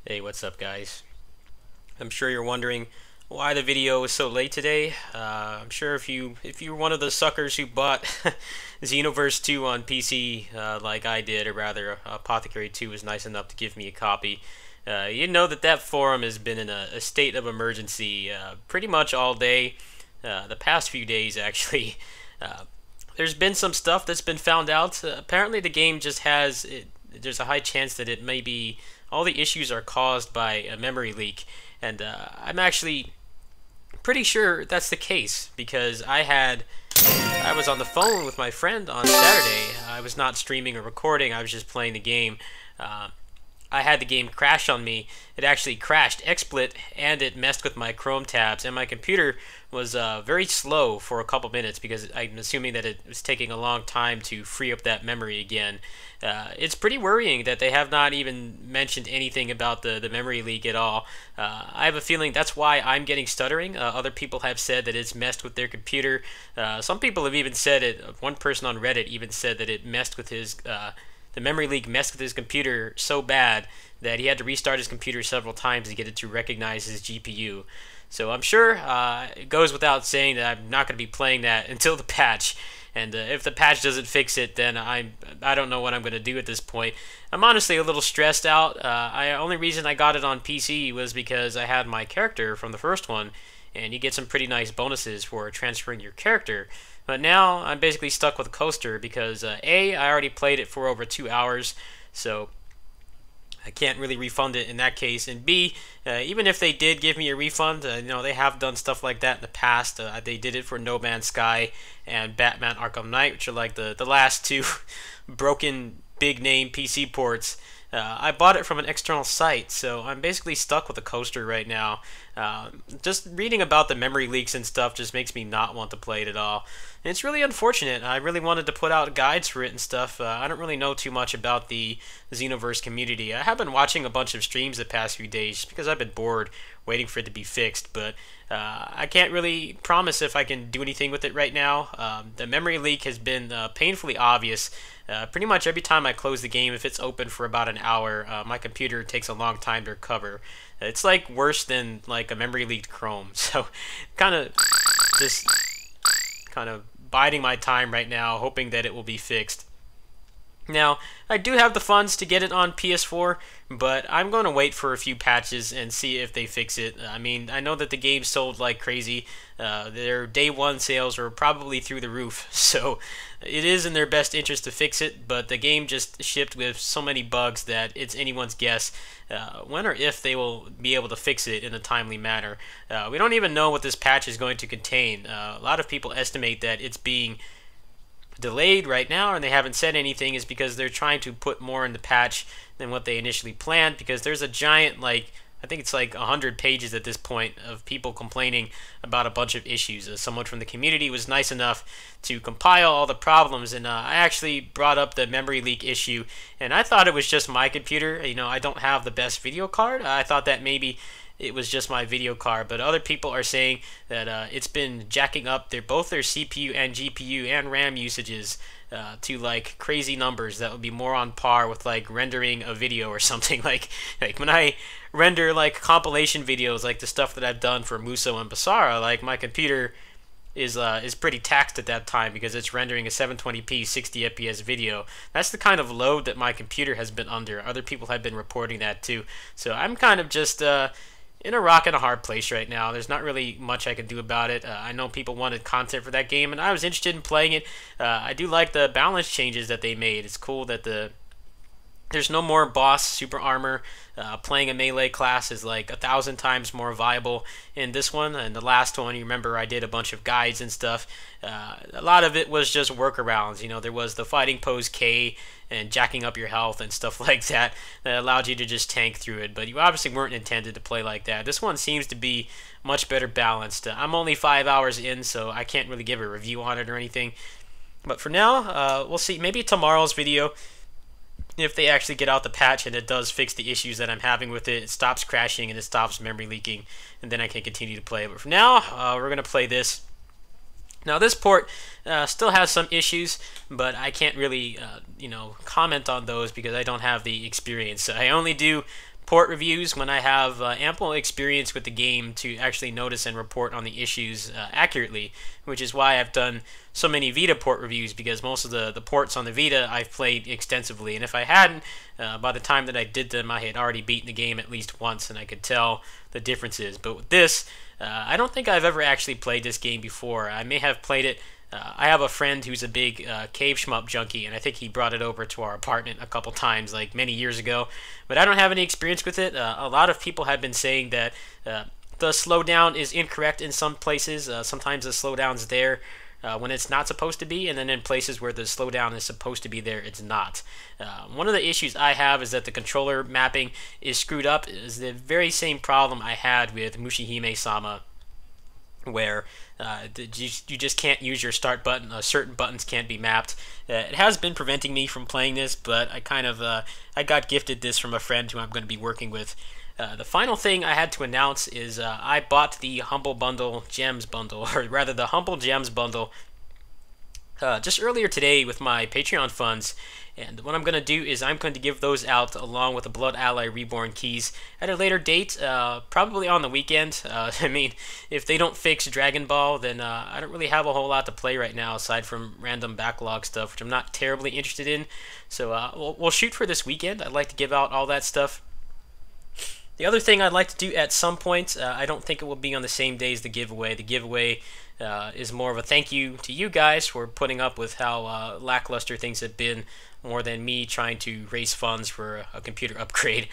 Hey, what's up, guys? I'm sure you're wondering why the video was so late today. I'm sure if you were one of the suckers who bought Xenoverse 2 on PC, like I did, or rather, Apothecary 2 was nice enough to give me a copy. You know that forum has been in a state of emergency pretty much all day. The past few days, actually. Uh, there's been some stuff that's been found out. Apparently, the game just has it. There's a high chance that it may be all the issues are caused by a memory leak, and I'm actually pretty sure that's the case because I was on the phone with my friend on Saturday. I was not streaming or recording. I was just playing the game. Uh, I had the game crash on me. It actually crashed XSplit and it messed with my Chrome tabs, and my computer was very slow for a couple minutes because I'm assuming that it was taking a long time to free up that memory again. It's pretty worrying that they have not even mentioned anything about the memory leak at all. I have a feeling that's why I'm getting stuttering. Other people have said that it's messed with their computer. Some people have even said it. One person on Reddit even said that it messed with his the memory leak messed with his computer so bad that he had to restart his computer several times to get it to recognize his GPU. So I'm sure it goes without saying that I'm not going to be playing that until the patch. And if the patch doesn't fix it, then I don't know what I'm going to do at this point. I'm honestly a little stressed out. Only reason I got it on PC was because I had my character from the first one, and you get some pretty nice bonuses for transferring your character. But now I'm basically stuck with a coaster because I already played it for over 2 hours, so I can't really refund it in that case. And B, even if they did give me a refund, they have done stuff like that in the past. They did it for No Man's Sky and Batman Arkham Knight, which are like the last two broken big name PC ports. I bought it from an external site, so I'm basically stuck with a coaster right now. Just reading about the memory leaks and stuff just makes me not want to play it at all. And it's really unfortunate. I really wanted to put out guides for it and stuff. I don't really know too much about the Xenoverse community. I have been watching a bunch of streams the past few days because I've been bored waiting for it to be fixed, but I can't really promise if I can do anything with it right now. The memory leak has been painfully obvious. Pretty much every time I close the game, if it's open for about an hour, my computer takes a long time to recover. It's like worse than like a memory leaked Chrome. So kind of just kind of biding my time right now, hoping that it will be fixed. Now, I do have the funds to get it on PS4, but I'm going to wait for a few patches and see if they fix it. I mean, I know that the game sold like crazy. Their day one sales are probably through the roof, so it is in their best interest to fix it, but the game just shipped with so many bugs that it's anyone's guess when or if they will be able to fix it in a timely manner. We don't even know what this patch is going to contain. A lot of people estimate that it's being delayed right now and they haven't said anything is because they're trying to put more in the patch than what they initially planned, because there's a giant, like, I think it's like 100 pages at this point of people complaining about a bunch of issues. Someone from the community was nice enough to compile all the problems, and I actually brought up the memory leak issue, and I thought it was just my computer. I don't have the best video card. I thought that maybe it was just my video card, but other people are saying that it's been jacking up both their CPU and GPU and RAM usages to like crazy numbers that would be more on par with like rendering a video or something. Like when I render like compilation videos, like the stuff that I've done for Muso and Basara, like my computer is pretty taxed at that time because it's rendering a 720p 60 fps video. That's the kind of load that my computer has been under. Other people have been reporting that too. So I'm kind of just in a rock and a hard place right now. There's not really much I can do about it. I know people wanted content for that game, and I was interested in playing it. I do like the balance changes that they made. It's cool that there's no more boss super armor. Playing a melee class is like 1,000 times more viable in this one. And the last one, you remember I did a bunch of guides and stuff. A lot of it was just workarounds. There was the fighting pose K and jacking up your health and stuff like that allowed you to just tank through it. But you obviously weren't intended to play like that. This one seems to be much better balanced. I'm only 5 hours in, so I can't really give a review on it or anything. But for now, we'll see. Maybe tomorrow's video, if they actually get out the patch and it does fix the issues that I'm having with it, it stops crashing and it stops memory leaking, and then I can continue to play. But for now, we're going to play this. Now this port still has some issues, but I can't really comment on those because I don't have the experience. I only do port reviews when I have ample experience with the game to actually notice and report on the issues accurately, which is why I've done so many Vita port reviews, because most of the ports on the Vita I've played extensively, and if I hadn't, by the time that I did them, I had already beaten the game at least once, and I could tell the differences. But with this, I don't think I've ever actually played this game before. I may have played it. I have a friend who's a big cave shmup junkie, and I think he brought it over to our apartment a couple times, like many years ago. But I don't have any experience with it. A lot of people have been saying that the slowdown is incorrect in some places. Sometimes the slowdown's there when it's not supposed to be, and then in places where the slowdown is supposed to be there, it's not. One of the issues I have is that the controller mapping is screwed up. It's the very same problem I had with Mushihime-sama, where you just can't use your start button. Certain buttons can't be mapped. It has been preventing me from playing this, but I kind of I got gifted this from a friend who I'm going to be working with. The final thing I had to announce is I bought the Humble Bundle Gems bundle, or rather the Humble Gems bundle, just earlier today with my Patreon funds. And what I'm going to do is I'm going to give those out along with the Blood Ally Reborn keys at a later date, probably on the weekend. I mean, if they don't fix Dragon Ball, then I don't really have a whole lot to play right now aside from random backlog stuff, which I'm not terribly interested in. So we'll shoot for this weekend. I'd like to give out all that stuff. The other thing I'd like to do at some point, I don't think it will be on the same day as the giveaway. The giveaway is more of a thank you to you guys for putting up with how lackluster things have been, more than me trying to raise funds for a computer upgrade.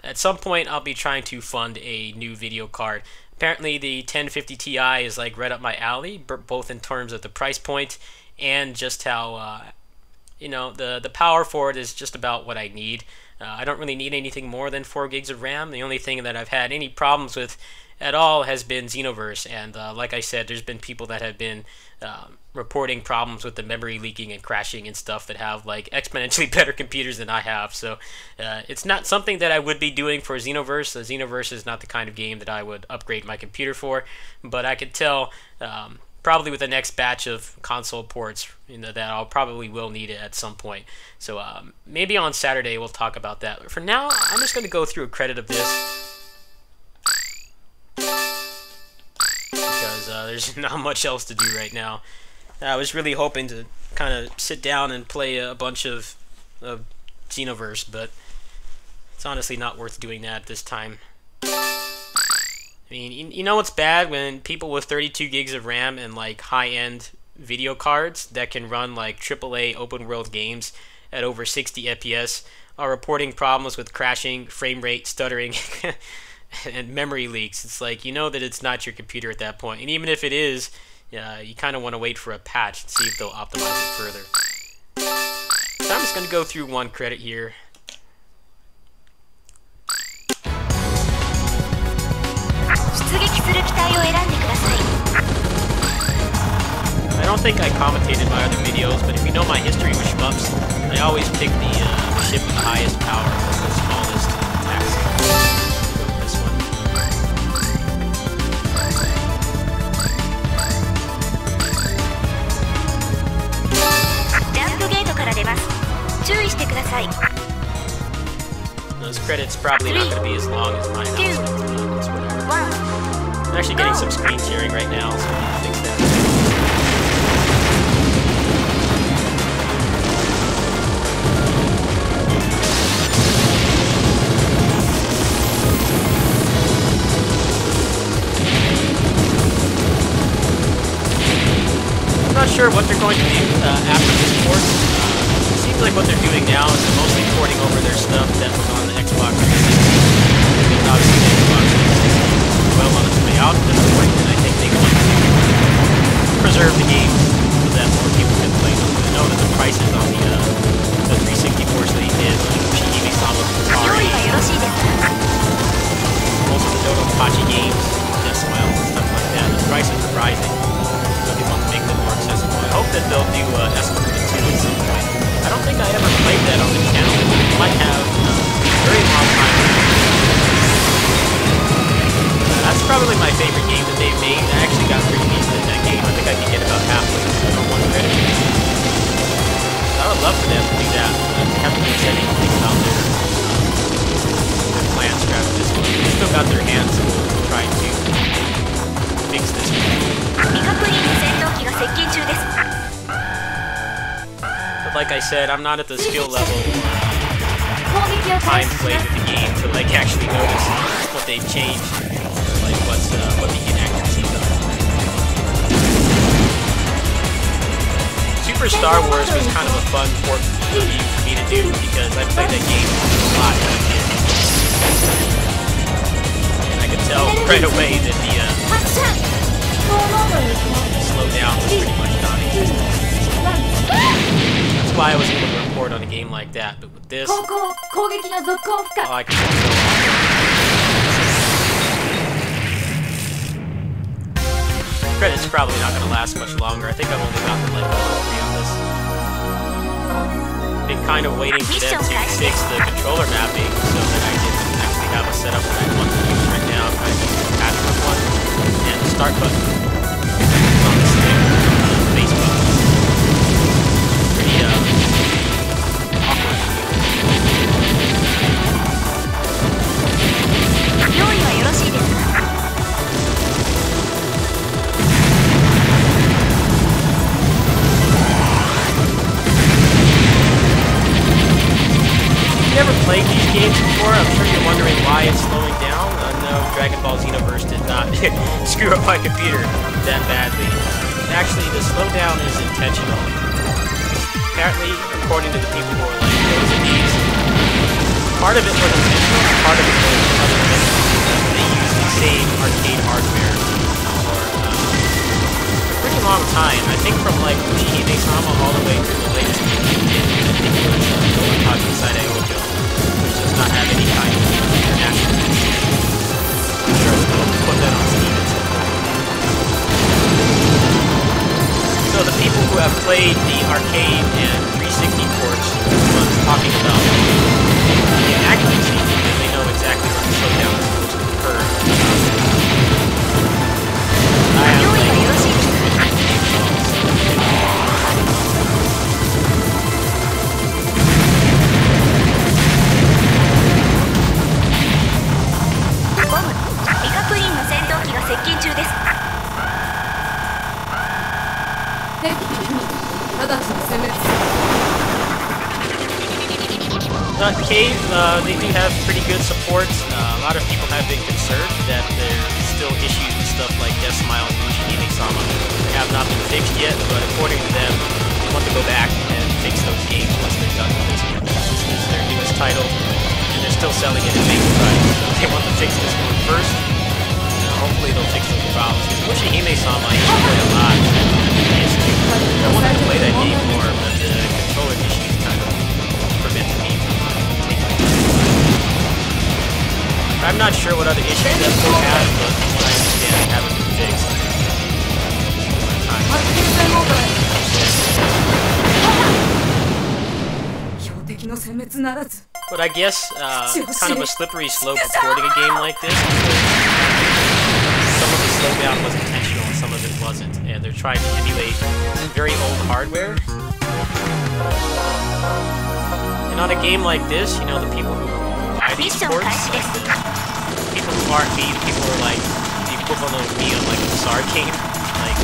At some point, I'll be trying to fund a new video card. Apparently, the 1050 Ti is like right up my alley, both in terms of the price point and just how you know, the power for it is just about what I need. I don't really need anything more than 4 gigs of RAM. The only thing that I've had any problems with at all has been Xenoverse, and like I said, there's been people that have been reporting problems with the memory leaking and crashing and stuff that have like exponentially better computers than I have. So it's not something that I would be doing for Xenoverse. Xenoverse is not the kind of game that I would upgrade my computer for, but I could tell probably with the next batch of console ports, you know, that I'll probably will need it at some point. So maybe on Saturday we'll talk about that. But for now, I'm just going to go through a credit of this, because there's not much else to do right now. I was really hoping to kind of sit down and play a bunch of Xenoverse, but it's honestly not worth doing that at this time. I mean, you know what's bad? When people with 32 gigs of RAM and like high-end video cards that can run like AAA open-world games at over 60 FPS are reporting problems with crashing, frame rate, stuttering, and memory leaks. It's like, you know that it's not your computer at that point. And even if it is, you kind of want to wait for a patch and see if they'll optimize it further. So I'm just going to go through one credit here. I don't think I commentated in my other videos, but if you know my history with shmups, I always pick the ship with the highest power with the smallest attacks. Go with this one. Those credits probably not going to be as long as my announcement. It's whatever. I'm actually getting some screen sharing right now, so I need to fix that. I'm not sure what they're going to do after this port. It seems like what they're doing now is they're mostly porting over their stuff that was on the Xbox 360. Because obviously the Xbox 360 is well on its way out at this point, and I think they want to preserve the game so that more people can play them. I know that the prices on the 360 ports that he did, like Shihime-sama Atari, most of the Daifukkatsu games, Death Smiles and stuff like that, the prices are rising. They want to make them more accessible. I hope that they'll do Escalator 2 at some point. I don't think I ever played that on the channel. I might have like I said, I'm not at the skill level or time played with the game to like actually notice what they've changed, or like what the inaccuracies are. Super Star Wars was kind of a fun port review for me to do because I played that game a lot as a kid. And I could tell right away that the slowdown was pretty much non-existent. That's why I was able to report on a game like that, but with this, oh, I can go on. Credit's probably not going to last much longer. I think I've only gotten like level 3 on this. Been kind of waiting for them to fix the controller mapping so that I can actually have a setup that I want to use right now. I'm kind of using the attachment one and the start button on the stick, the base button. Pretty awkward. 用意はよろしいですか? If you've never played these games before, I'm sure you're wondering why it's slowing down. No, Dragon Ball Xenoverse did not screw up my computer that badly. Actually, the slowdown is intentional. Apparently, according to the people who are like those of these, part of it was intentional, part of it was unintended. They used the same arcade hardware for a pretty long time. I think from like the Hime-sama all the way to the latest game they did. I think it was Daifukkatsu Side Ojo, which does not have any kind of international distribution. I'm sure they'll put that on Steam at some point. So the people who have played the arcade and 360 ports are the ones talking about the inaccuracy because they know exactly when the slowdown is supposed to occur. I have played Cave, they do have pretty good support. A lot of people have been concerned that there's still issues with stuff like Death Smile and Hime-sama. They have not been fixed yet, but according to them, they want to go back and fix those games once they're done with this one. This is their newest title, and they're still selling it at big price. So they want to fix this one first. Hopefully they'll fix those problems. Because Hime-sama, I used to play a lot. I wanted to play that game more, but the controller issues kind of prevented me from taking it. I'm not sure what other issues that book has, but from what I understand, they haven't been fixed. But I guess kind of a slippery slope recording a game like this because some of the slowdown was intentional and some of it wasn't, and they're trying to emulate very old hardware. And on a game like this, you know, the people who buy these ports, like the people who aren't me, the people who are like the equivalent of me on like a bizarre game, like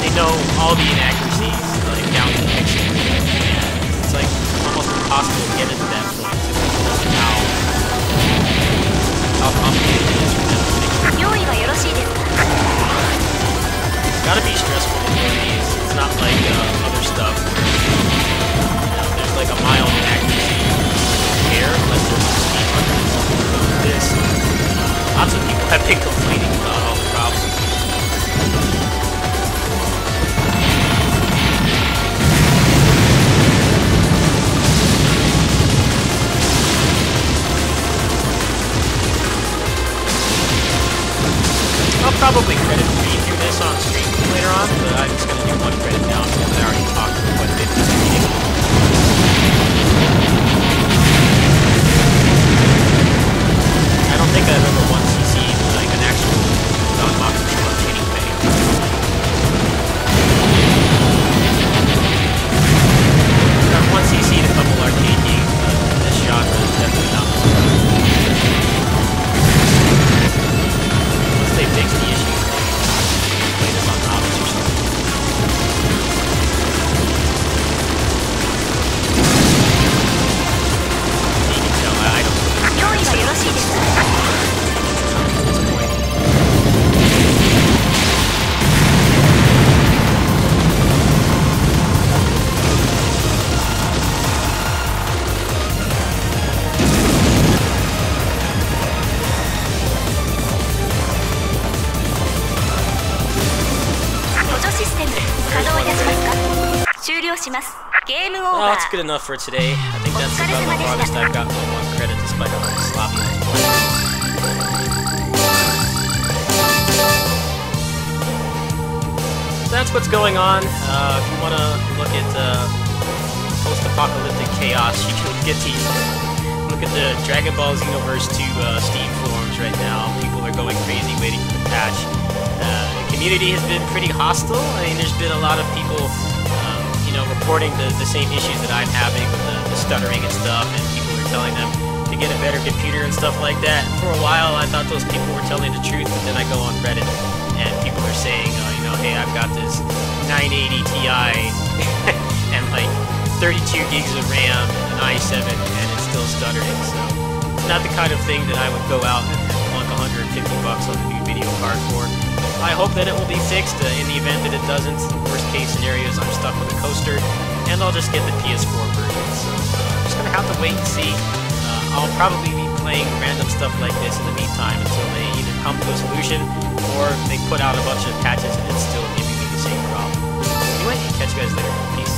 they know all the inaccuracies, like down to pixels. And it's like almost impossible to get into that point because of how complicated it is for them to fix it. It's gotta be stressful to play these. It's not like other stuff where there's like a mild inaccuracy care unless there's some speed buttons. So this, lots of people have been complaining about all the problems. I'll probably credit read through this on stream later on, but I'm just going to do one credit now because I already talked quite a bit in the reading. I don't think I've ever once seen like an actual non-boxing short anyway. I've once seen a couple arcade games, but this genre is definitely not one. Once they fix the issues, play this on novice or something. Well, that's good enough for today. I think that's about the farthest I've gotten on one credit despite how sloppy I was playing. So that's what's going on. If you want to look at post-apocalyptic chaos, you can look at the Dragon Ball Xenoverse 2 Steam forums right now. People are going crazy waiting for the patch. The community has been pretty hostile. I mean, there's been a lot of people reporting the same issues that I'm having with the stuttering and stuff, and people are telling them to get a better computer and stuff like that. And for a while, I thought those people were telling the truth, but then I go on Reddit, and people are saying, hey, I've got this 980 Ti and like 32 gigs of RAM and an i7, and it's still stuttering. So it's not the kind of thing that I would go out and plunk $150 on a new video card for. I hope that it will be fixed. In the event that it doesn't, worst case scenario is I'm stuck with a coaster, and I'll just get the PS4 version. So I'm just going to have to wait and see. I'll probably be playing random stuff like this in the meantime until they either come to a solution or they put out a bunch of patches and it's still giving me the same problem. Anyway, catch you guys later. Peace.